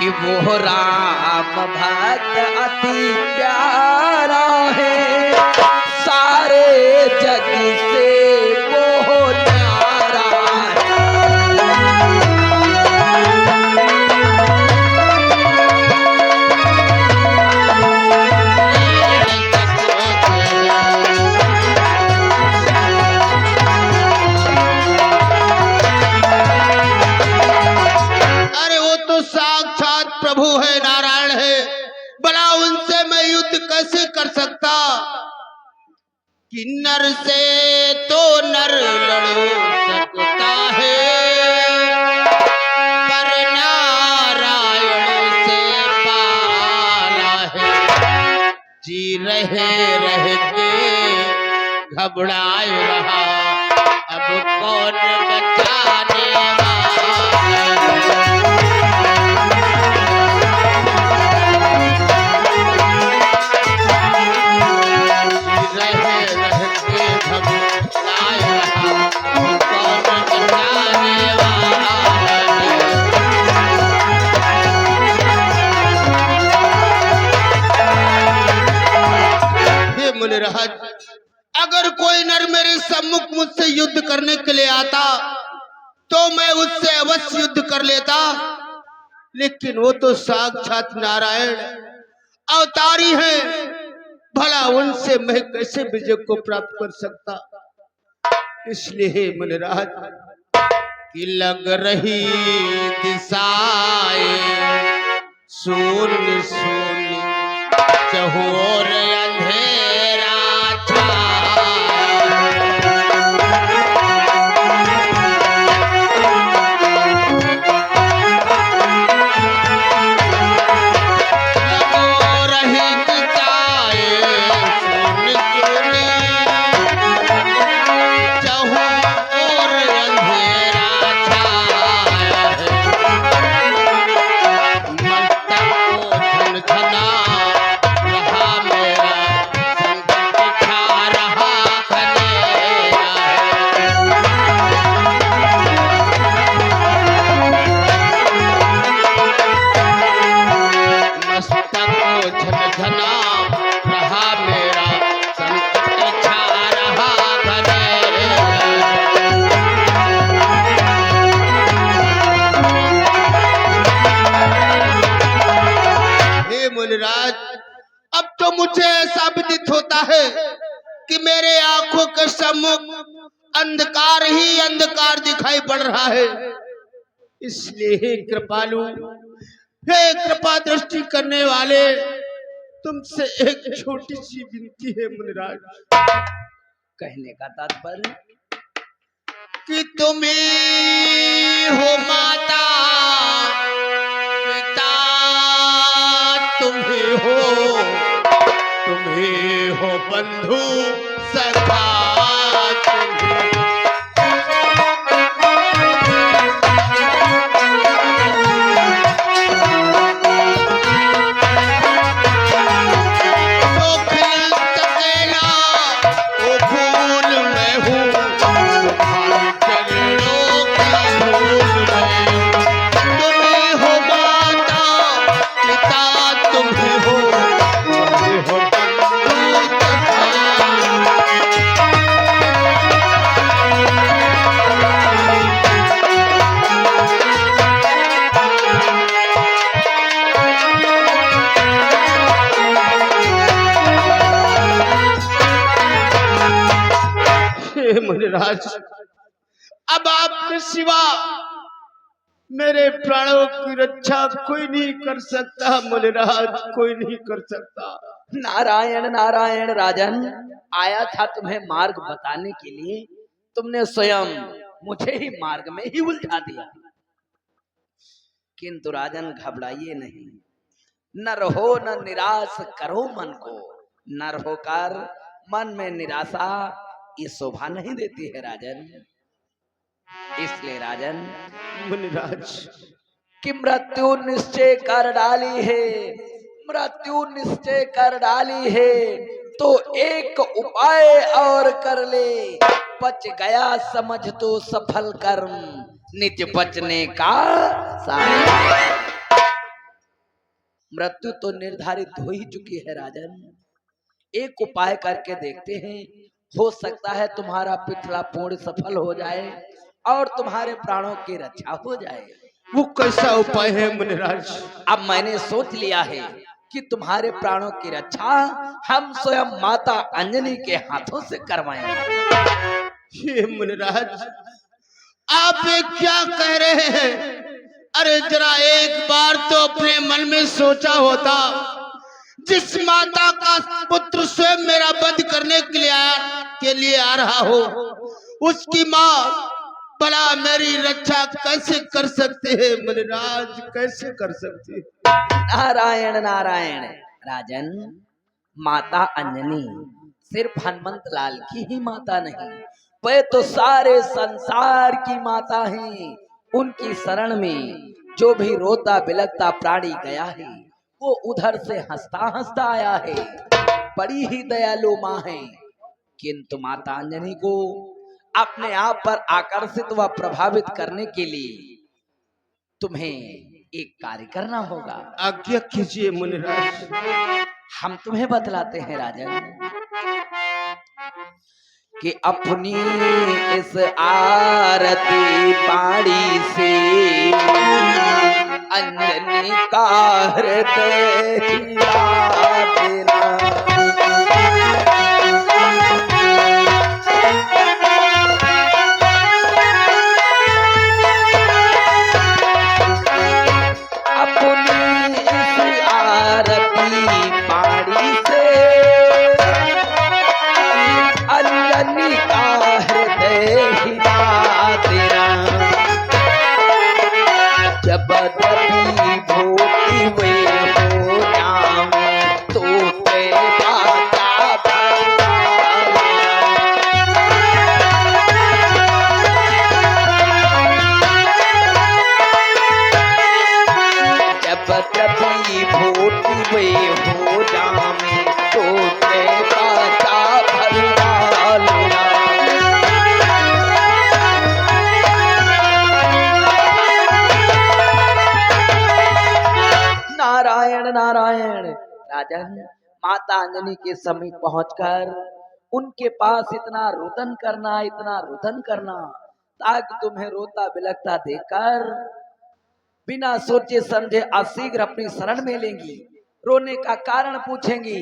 कि वो राम भक्त अति प्यारा है, सारे जग से वो न्यारा है। अरे वो तो साक्षात प्रभु है, नारायण है। भला उनसे मैं युद्ध कैसे कर सकता? कि नर से तो नर लड़ सकता है, पर नारायण से पाला है। जी रह के घबराए रहा, अब कौन बचाने वाला? अगर कोई नर मेरे सम्मुख मुझसे युद्ध करने के लिए आता तो मैं उससे अवश्य युद्ध कर लेता, लेकिन वो तो साक्षात नारायण अवतारी है। भला उनसे मैं कैसे विजय को प्राप्त कर सकता? इसलिए मुनिराज कि लग रही दिशाएं शून्य शून्य, चहुओर अंधेरा मुझे ऐसा विदित होता है कि मेरे आंखों के सम्मुख अंधकार ही अंधकार दिखाई पड़ रहा है। इसलिए हे कृपालु, हे कृपा दृष्टि करने वाले, तुमसे एक छोटी सी विनती है मुनिराज। कहने का तात्पर्य कि तुम ही हो माता पिता, तुम ही हो बंधु सखा, मुनिराज, अब आपके सिवा मेरे प्राणों की रक्षा कोई नहीं कर सकता। मुनिराज, कोई नहीं कर सकता। नारायण नारायण राजन, आया था तुम्हें मार्ग बताने के लिए, तुमने स्वयं मुझे ही मार्ग में ही उलझा दिया। किंतु राजन घबराइए नहीं, न रहो न निराश करो मन को। नर होकर मन में निराशा ये शोभा नहीं देती है राजन। इसलिए राजन मुनिराज, कि मृत्यु निश्चय कर डाली है, मृत्यु निश्चय कर डाली है, तो एक उपाय और कर ले। बच गया समझ तो सफल कर्म, निज बचने का सार। मृत्यु तो निर्धारित हो ही चुकी है राजन। एक उपाय करके देखते हैं, हो सकता है तुम्हारा पिछला पूर्ण सफल हो जाए और तुम्हारे प्राणों की रक्षा हो जाए। वो कैसा उपाय है मुनिराज? अब मैंने सोच लिया है कि तुम्हारे प्राणों की रक्षा हम स्वयं माता अंजनी के हाथों से करवाएंगे। ये मुनिराज, आप ये क्या कह रहे हैं? अरे जरा एक बार तो अपने मन में सोचा होता, जिस माता का पुत्र स्वयं मेरा वध करने के लिए आ रहा हो, उसकी माँ भला मेरी रक्षा कैसे कर सकते हैं मुनिराज, कैसे कर सकते हैं? नारायण नारायण राजन, माता अंजनी सिर्फ हनुमंत लाल की ही माता नहीं, वे तो सारे संसार की माता हैं। उनकी शरण में जो भी रोता बिलखता प्राणी गया है, वो उधर से हंसता हंसता आया है। बड़ी ही दयालु माँ है, किंतु माता अंजनी को अपने आप पर आकर्षित व प्रभावित करने के लिए तुम्हें एक कार्य करना होगा। आज्ञा कीजिए मुनिराज। हम तुम्हें बतलाते हैं राजन कि अपनी इस आरती पाड़ी से अंजनी का हृदय तेरा नारायण। राजन, माता अंजनी के समीप पहुंचकर उनके पास इतना रुदन करना ताकि तुम्हें रोता बिलखता देखकर बिना सोचे समझे अशीघ्र अपनी शरण में लेंगी, रोने का कारण पूछेंगी,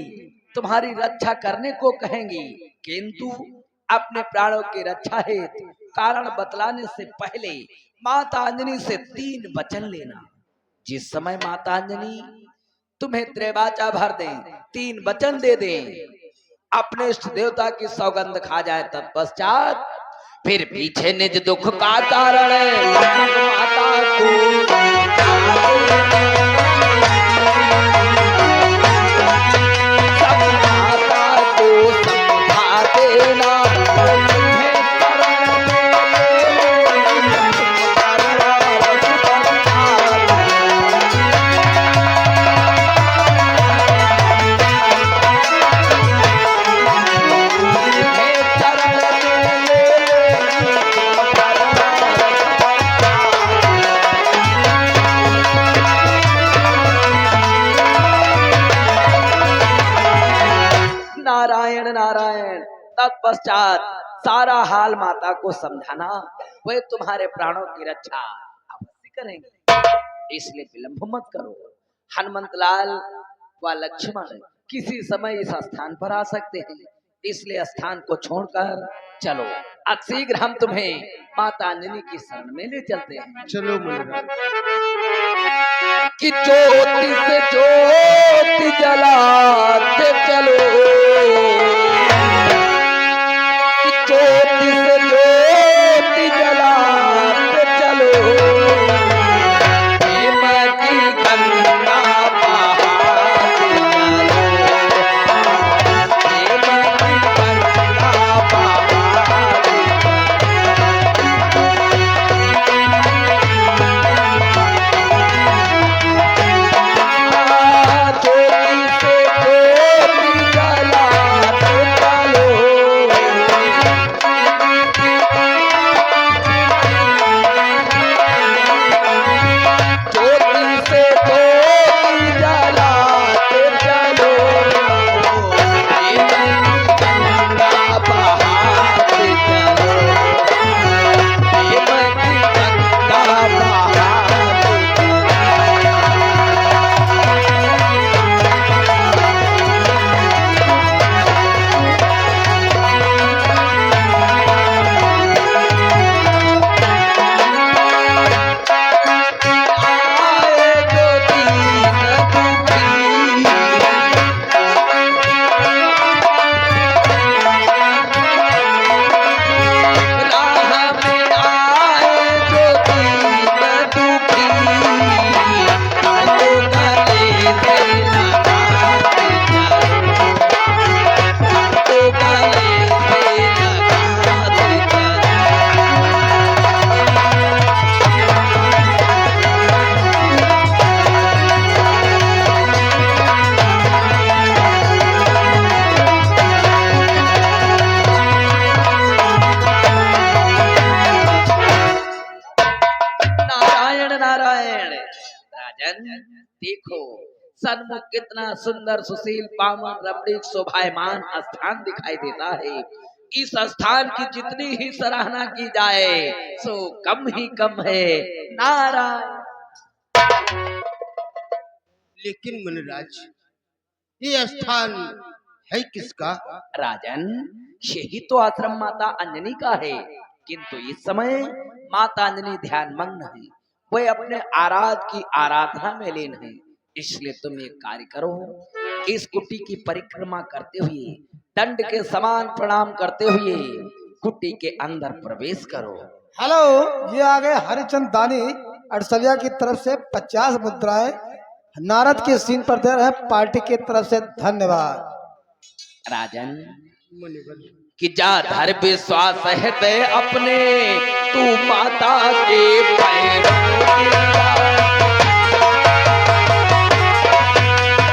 तुम्हारी रक्षा करने को कहेंगी, किंतु अपने प्राणों की रक्षा हेतु कारण बतलाने से पहले माता अंजनी से 3 वचन लेना। जिस समय माता अंजनी तुम्हें त्रिवाचा भर दें, 3 वचन दे दें, अपने इष्ट देवता की सौगंध खा जाए, तत्पश्चात फिर पीछे निज दुख का कारण माता को समझा देना। नारायण नारायण। तत्पश्चात सारा हाल माता को समझाना, वे तुम्हारे प्राणों की रक्षा अवश्य करेंगे, इसलिए विलंब मत करो। हनुमंत लाल व लक्ष्मण किसी समय इस स्थान पर आ सकते हैं, इसलिए स्थान को छोड़कर चलो, अशीघ्र हम तुम्हें माता अंजनी की शरण में ले चलते हैं। चलो कि ज्योति से ज्योति जलाते चलो, कि ज्योति से ज्योति जलाते चलो, प्रेम की गंगा बहाते चलो, प्रेम की गंगा बहाते राजन देखो, सन्मुख कितना सुंदर सुशील पावन रमणीक शोभायमान स्थान दिखाई देता है। इस स्थान की जितनी ही सराहना की जाए सो कम ही कम है। नारायण। लेकिन मुनिराज, ये स्थान है किसका? राजन, यही तो आश्रम माता अंजनी का है, किंतु इस समय माता अंजनी ध्यानमग्न है। वे अपने आराध की आराधना में लीन है। इसलिए तुम एक कार्य करो, इस कुटी की परिक्रमा करते हुए दंड के समान प्रणाम करते हुए कुटी के अंदर प्रवेश करो। हेलो, ये आ गए हरिचंद दानी अड़सलिया की तरफ से 50 मुद्राएं नारद के सीन पर दे रहे हैं। पार्टी की तरफ से धन्यवाद। राजन मुनिवर, कि जा धर विश्वास है ते अपने, तू माता के पैरों की जा।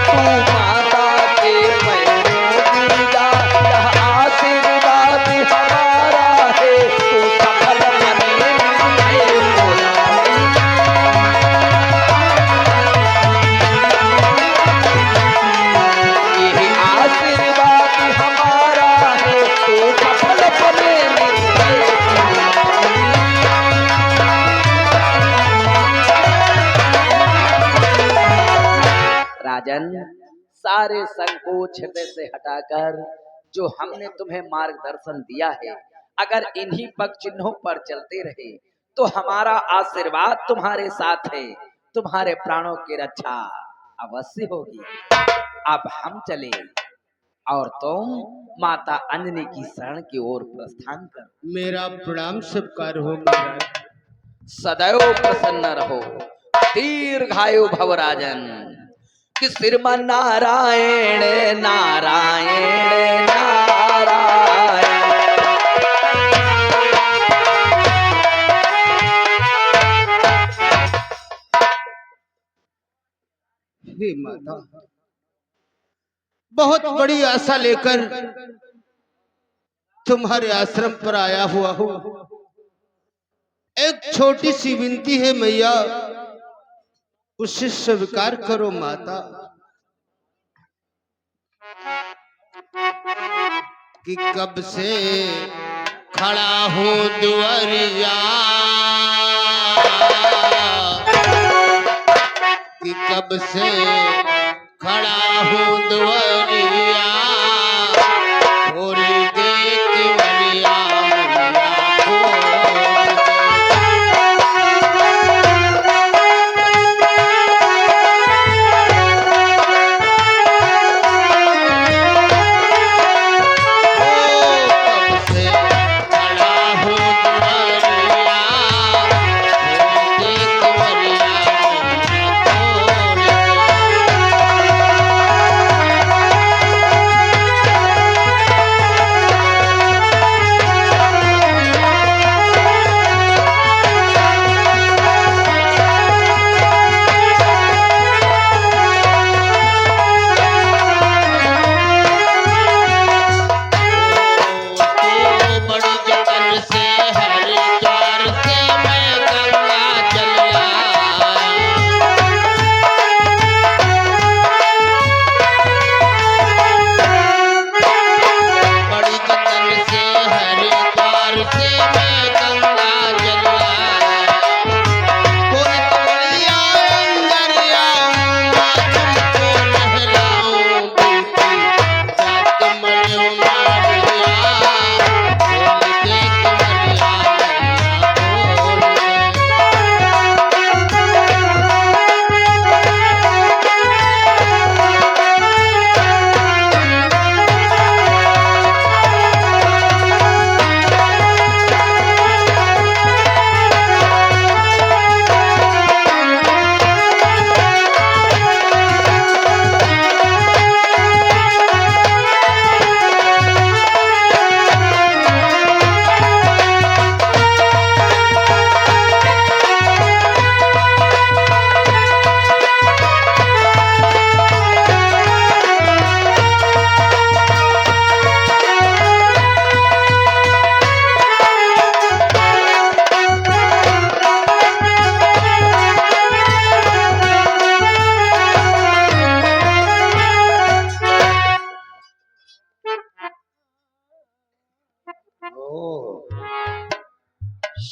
तू माता के पैरों की जा, यह आशीर्वाद हमारा है, तू सफल बने निर्णय मोरा। यह आशीर्वाद हमारा है, तू सफल बने निर्णय मोरा। राजन, सारे संकोच हृदय से हटाकर जो हमने तुम्हें मार्गदर्शन दिया है, अगर इन्हीं पग चिन्हों पर चलते रहे तो हमारा आशीर्वाद तुम्हारे साथ है, तुम्हारे प्राणों की रक्षा अवश्य होगी। अब हम चले और तुम माता अंजनी की शरण की ओर प्रस्थान कर। मेरा प्रणाम स्वीकार हो महाराज। सदैव प्रसन्न रहो, दीर्घायु भव राजन। कि श्रीमन नारायण नारायण नारायण। हे माता, बहुत बड़ी आशा लेकर तुम्हारे आश्रम पर आया हुआ हूँ। एक छोटी सी विनती है मैया, उसे स्वीकार करो माता। कि कब से खड़ा हूँ दुआरिया, कि कब से खड़ा हूँ दुआरिया, और देख वरिया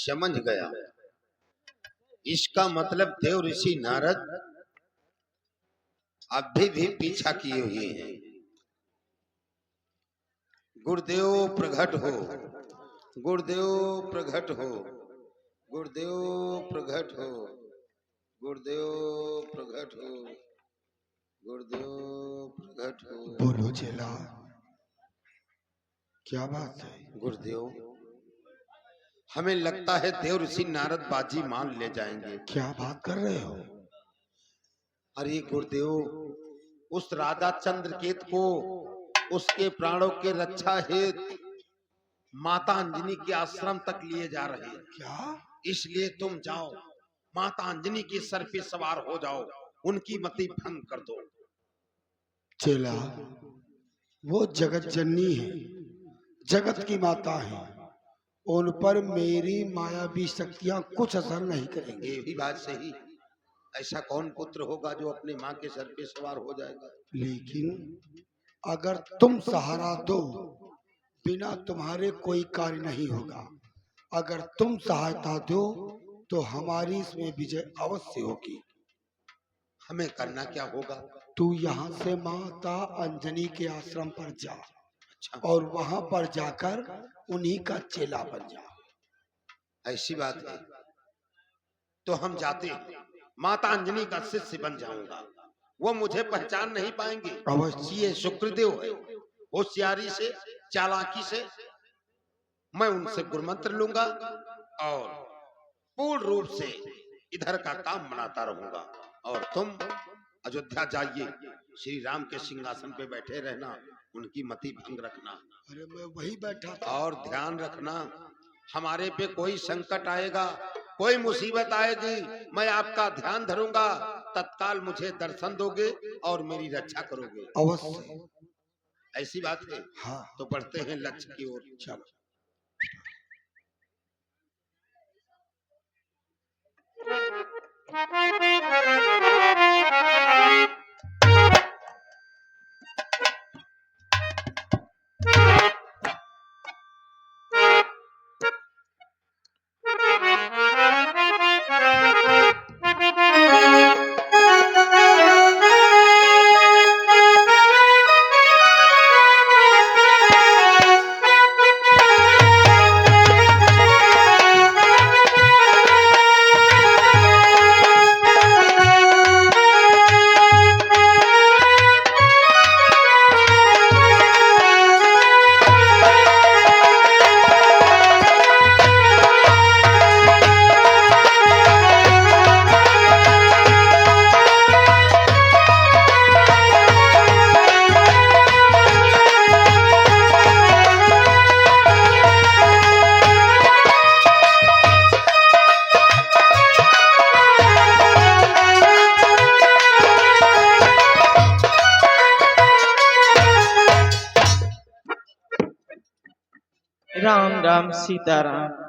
समझ गया। इसका मतलब देव ऋषि नारद अभी भी पीछा किए हुए हैं। गुरुदेव प्रकट हो, गुरुदेव प्रकट हो, गुरुदेव प्रकट हो, गुरुदेव प्रकट हो, गुरुदेव प्रकट हो। बोलो चेला, क्या बात है? गुरुदेव, हमें लगता है देव ऋषि नारद बाजी मान ले जाएंगे। क्या बात कर रहे हो? अरे गुरुदेव, उस राजा चंद्रकेत को उसके प्राणों के रक्षा हेतु माता अंजनी के आश्रम तक लिए जा रहे हैं। क्या? इसलिए तुम जाओ, माता अंजनी के सर पे सवार हो जाओ, उनकी मति भंग कर दो। चेला, वो जगत जननी है, जगत की माता है, उन पर मेरी मायावी शक्तियां कुछ असर नहीं करेंगी। ये भी बात सही। ऐसा कौन पुत्र होगा जो अपने माँ के सर पे सवार हो जाएगा? लेकिन अगर तुम सहारा दो, बिना तुम्हारे कोई कार्य नहीं होगा। अगर तुम सहायता दो तो हमारी इसमें विजय अवश्य होगी। हमें करना क्या होगा? तू यहाँ से माता अंजनी के आश्रम पर जा। अच्छा, और वहां पर जाकर उन्हीं का चेला बन जा। ऐसी बात है तो हम जाते हैं। माता अंजनी का शिष्य बन जाऊंगा। वो मुझे पहचान नहीं पाएंगे। अवश्य। ये शुक्रदेव है। होशियारी से, चालाकी से मैं उनसे गुरुमंत्र लूंगा और पूर्ण रूप से इधर का काम बनाता रहूंगा। और तुम अयोध्या जाइए, श्री राम के सिंहासन पे बैठे रहना, उनकी मति भंग रखना। अरे मैं वही बैठा था। और ध्यान रखना, हमारे पे कोई संकट आएगा, कोई मुसीबत आएगी, मैं आपका ध्यान धरूंगा, तत्काल मुझे दर्शन दोगे और मेरी रक्षा करोगे। अवश्य। ऐसी बात है। हाँ, तो बढ़ते हैं लक्ष्य की ओर। चलो। राम राम सीताराम।